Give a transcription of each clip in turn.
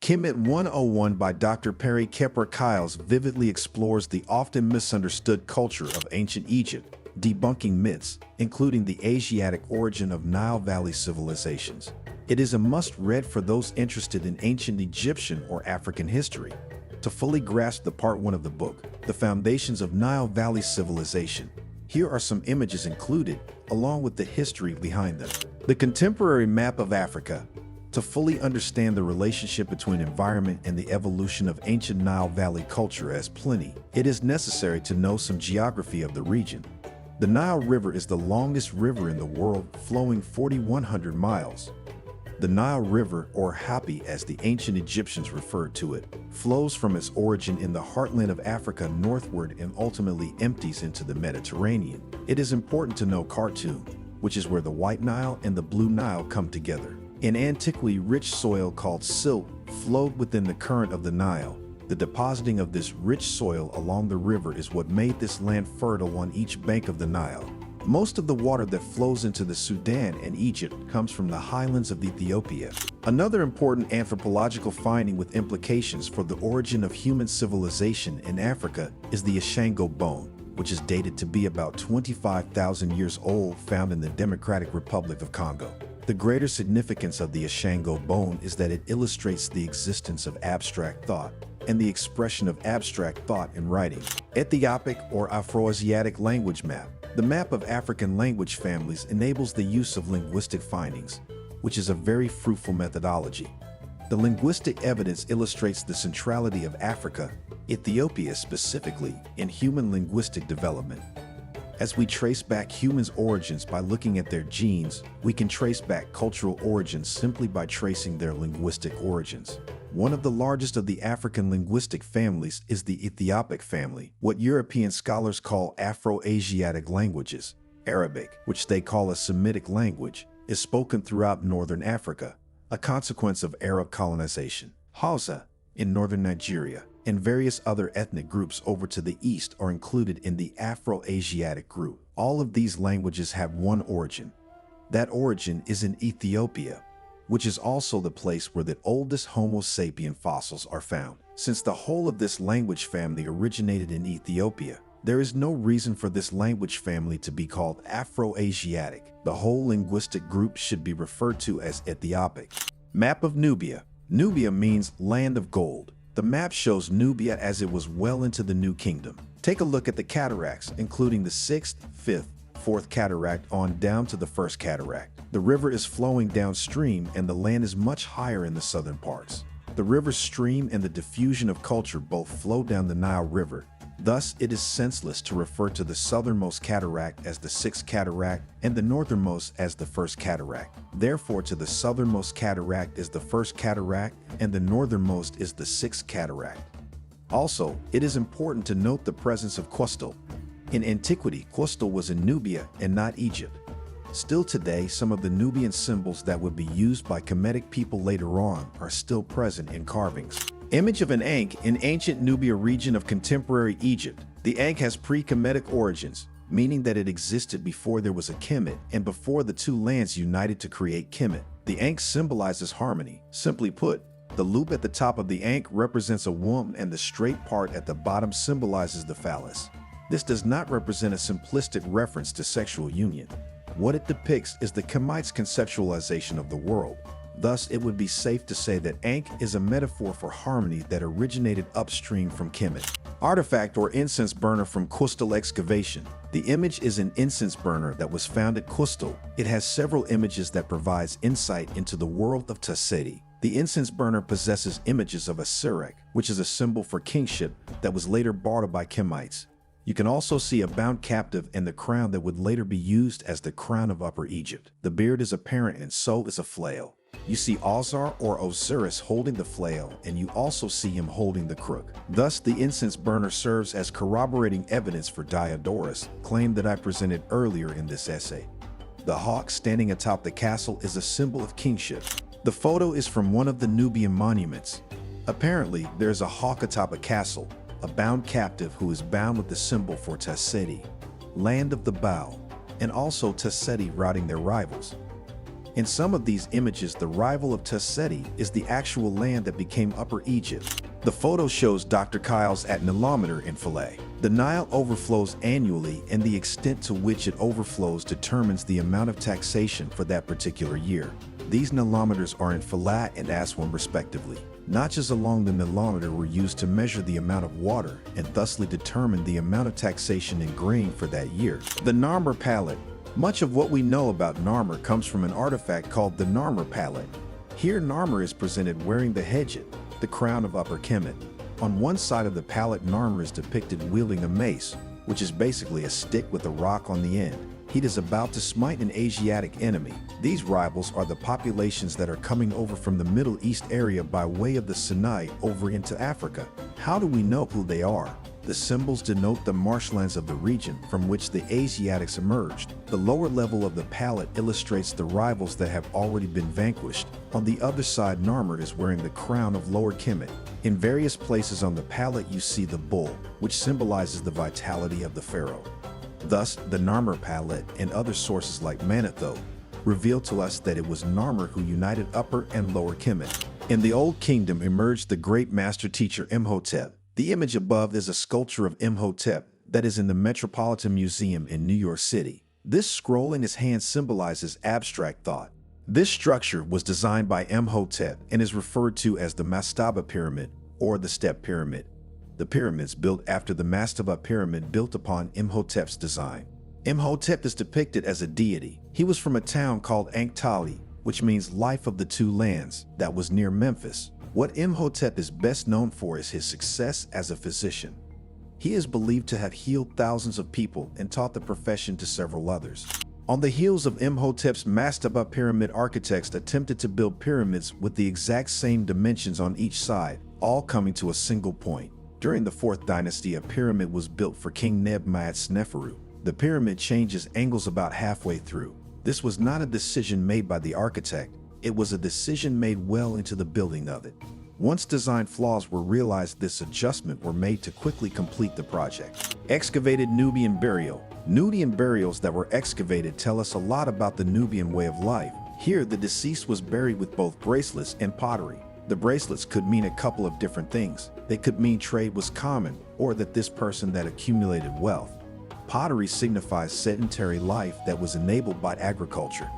Kemet 101 by Dr. Perry Kepper-Kyles vividly explores the often misunderstood culture of ancient Egypt, debunking myths, including the Asiatic origin of Nile Valley civilizations. It is a must-read for those interested in ancient Egyptian or African history. To fully grasp the part 1 of the book, The Foundations of Nile Valley Civilization, here are some images included, along with the history behind them. The contemporary map of Africa. To fully understand the relationship between environment and the evolution of ancient Nile Valley culture as Pliny, it is necessary to know some geography of the region. The Nile River is the longest river in the world, flowing 4,100 miles. The Nile River, or Hapi as the ancient Egyptians referred to it, flows from its origin in the heartland of Africa northward and ultimately empties into the Mediterranean. It is important to know Khartoum, which is where the White Nile and the Blue Nile come together. In antiquity, rich soil called silt flowed within the current of the Nile. The depositing of this rich soil along the river is what made this land fertile on each bank of the Nile. Most of the water that flows into the Sudan and Egypt comes from the highlands of Ethiopia. Another important anthropological finding with implications for the origin of human civilization in Africa is the Ashango bone, which is dated to be about 25,000 years old, found in the Democratic Republic of Congo. The greater significance of the Ashango bone is that it illustrates the existence of abstract thought and the expression of abstract thought in writing. Ethiopic or Afroasiatic language map. The map of African language families enables the use of linguistic findings, which is a very fruitful methodology. The linguistic evidence illustrates the centrality of Africa, Ethiopia specifically, in human linguistic development. As we trace back humans' origins by looking at their genes, we can trace back cultural origins simply by tracing their linguistic origins. One of the largest of the African linguistic families is the Ethiopic family, what European scholars call Afro-Asiatic languages. Arabic, which they call a Semitic language, is spoken throughout northern Africa, a consequence of Arab colonization. Hausa, in northern Nigeria, and various other ethnic groups over to the east are included in the Afro-Asiatic group. All of these languages have one origin. That origin is in Ethiopia, which is also the place where the oldest Homo sapien fossils are found. Since the whole of this language family originated in Ethiopia, there is no reason for this language family to be called Afro-Asiatic. The whole linguistic group should be referred to as Ethiopic. Map of Nubia. Nubia means land of gold. The map shows Nubia as it was well into the New Kingdom. Take a look at the cataracts, including the 6th, 5th, 4th cataract on down to the 1st cataract. The river is flowing downstream and the land is much higher in the southern parts. The river's stream and the diffusion of culture both flow down the Nile River. Thus, it is senseless to refer to the southernmost cataract as the 6th cataract and the northernmost as the 1st cataract. Therefore, to the southernmost cataract is the 1st cataract and the northernmost is the 6th cataract. Also, it is important to note the presence of Qustul. In antiquity, Qustul was in Nubia and not Egypt. Still today, some of the Nubian symbols that would be used by Kemetic people later on are still present in carvings. Image of an Ankh in ancient Nubia region of contemporary Egypt. The Ankh has pre-Kemetic origins, meaning that it existed before there was a Kemet and before the two lands united to create Kemet. The Ankh symbolizes harmony. Simply put, the loop at the top of the Ankh represents a womb and the straight part at the bottom symbolizes the phallus. This does not represent a simplistic reference to sexual union. What it depicts is the Kemites' conceptualization of the world. Thus, it would be safe to say that Ankh is a metaphor for harmony that originated upstream from Kemet. Artifact or incense burner from Qustul excavation. The image is an incense burner that was found at Qustul. It has several images that provides insight into the world of Tasseti. The incense burner possesses images of a Sirak, which is a symbol for kingship that was later borrowed by Kemites. You can also see a bound captive and the crown that would later be used as the crown of Upper Egypt. The beard is apparent and so is a flail. You see Ozar or Osiris holding the flail, and you also see him holding the crook. Thus, the incense burner serves as corroborating evidence for Diodorus' claim that I presented earlier in this essay. The hawk standing atop the castle is a symbol of kingship. The photo is from one of the Nubian monuments. Apparently, there's a hawk atop a castle, a bound captive who is bound with the symbol for Tasseti, land of the bow, and also Tasseti routing their rivals. In some of these images, the rival of Tusseti is the actual land that became Upper Egypt. The photo shows Dr. Kyles at Nilometer in Philae. The Nile overflows annually, and the extent to which it overflows determines the amount of taxation for that particular year. These Nilometers are in Philae and Aswan respectively. Notches along the Nilometer were used to measure the amount of water and thusly determine the amount of taxation in grain for that year. The Narmer palette. Much of what we know about Narmer comes from an artifact called the Narmer palette. Here Narmer is presented wearing the Hedjit, the crown of Upper Kemet. On one side of the palette, Narmer is depicted wielding a mace, which is basically a stick with a rock on the end. He is about to smite an Asiatic enemy. These rivals are the populations that are coming over from the Middle East area by way of the Sinai over into Africa. How do we know who they are? The symbols denote the marshlands of the region from which the Asiatics emerged. The lower level of the palette illustrates the rivals that have already been vanquished. On the other side, Narmer is wearing the crown of Lower Kemet. In various places on the palette you see the bull, which symbolizes the vitality of the pharaoh. Thus, the Narmer palette and other sources like Manetho reveal to us that it was Narmer who united Upper and Lower Kemet. In the Old Kingdom emerged the great master teacher Imhotep. The image above is a sculpture of Imhotep that is in the Metropolitan Museum in New York City. This scroll in his hand symbolizes abstract thought. This structure was designed by Imhotep and is referred to as the Mastaba Pyramid or the Step Pyramid. The pyramids built after the Mastaba Pyramid built upon Imhotep's design. Imhotep is depicted as a deity. He was from a town called Anktali, which means life of the two lands, that was near Memphis. What Imhotep is best known for is his success as a physician. He is believed to have healed thousands of people and taught the profession to several others. On the heels of Imhotep's Mastaba Pyramid, architects attempted to build pyramids with the exact same dimensions on each side, all coming to a single point. During the 4th dynasty, a pyramid was built for King Nebmad-Sneferu. The pyramid changes angles about halfway through. This was not a decision made by the architect. It was a decision made well into the building of it. Once design flaws were realized, this adjustment were made to quickly complete the project. Excavated Nubian burial. Nubian burials that were excavated tell us a lot about the Nubian way of life. Here, the deceased was buried with both bracelets and pottery. The bracelets could mean a couple of different things. They could mean trade was common, or that this person that accumulated wealth. Pottery signifies sedentary life that was enabled by agriculture.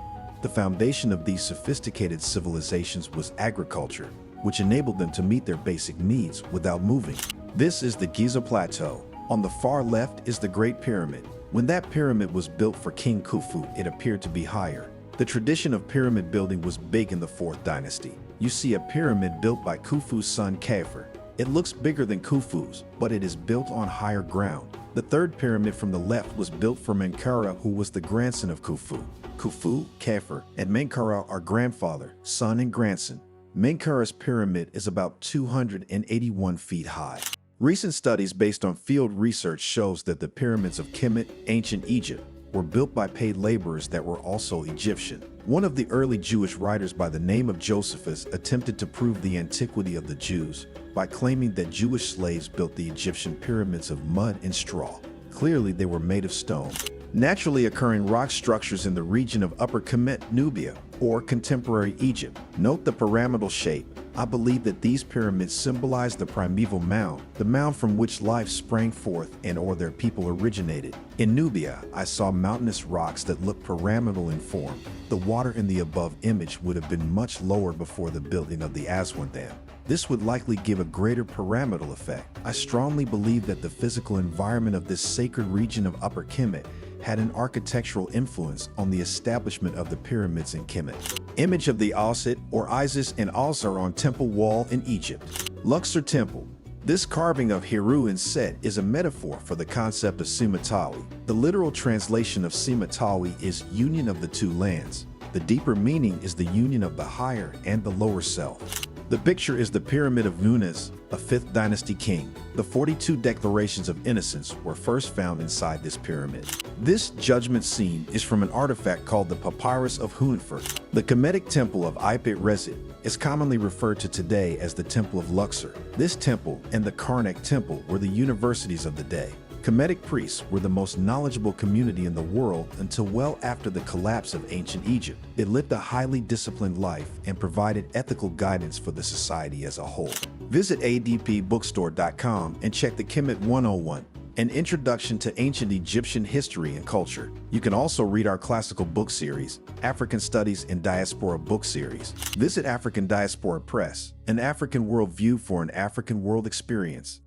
The foundation of these sophisticated civilizations was agriculture, which enabled them to meet their basic needs without moving. This is the Giza Plateau. On the far left is the Great Pyramid. When that pyramid was built for King Khufu, it appeared to be higher. The tradition of pyramid building was big in the 4th dynasty. You see a pyramid built by Khufu's son Khafre. It looks bigger than Khufu's, but it is built on higher ground. The 3rd pyramid from the left was built for Menkaura, who was the grandson of Khufu. Khufu, Khafre, and Menkaura are grandfather, son, and grandson. Menkaura's pyramid is about 281 feet high. Recent studies based on field research shows that the pyramids of Kemet, ancient Egypt, were built by paid laborers that were also Egyptian. One of the early Jewish writers by the name of Josephus attempted to prove the antiquity of the Jews by claiming that Jewish slaves built the Egyptian pyramids of mud and straw. Clearly, they were made of stone. Naturally occurring rock structures in the region of Upper Kemet, Nubia, or contemporary Egypt. Note the pyramidal shape. I believe that these pyramids symbolize the primeval mound, the mound from which life sprang forth and or their people originated. In Nubia, I saw mountainous rocks that looked pyramidal in form. The water in the above image would have been much lower before the building of the Aswan Dam. This would likely give a greater pyramidal effect. I strongly believe that the physical environment of this sacred region of Upper Kemet had an architectural influence on the establishment of the pyramids in Kemet. Image of the Asit or Isis and Alzar on Temple Wall in Egypt. Luxor Temple. This carving of Heru and Set is a metaphor for the concept of Simatawi. The literal translation of Simatawi is union of the two lands. The deeper meaning is the union of the higher and the lower self. The picture is the Pyramid of Nunes, a 5th dynasty king. The 42 declarations of innocence were first found inside this pyramid. This judgment scene is from an artifact called the Papyrus of Hunetfer. The Kemetic temple of Ipit Rezit is commonly referred to today as the Temple of Luxor. This temple and the Karnak temple were the universities of the day. Kemetic priests were the most knowledgeable community in the world until well after the collapse of ancient Egypt. It lived a highly disciplined life and provided ethical guidance for the society as a whole. Visit adpbookstore.com and check the Kemet 101, an introduction to ancient Egyptian history and culture. You can also read our classical book series, African Studies and Diaspora book series. Visit African Diaspora Press, an African worldview for an African world experience.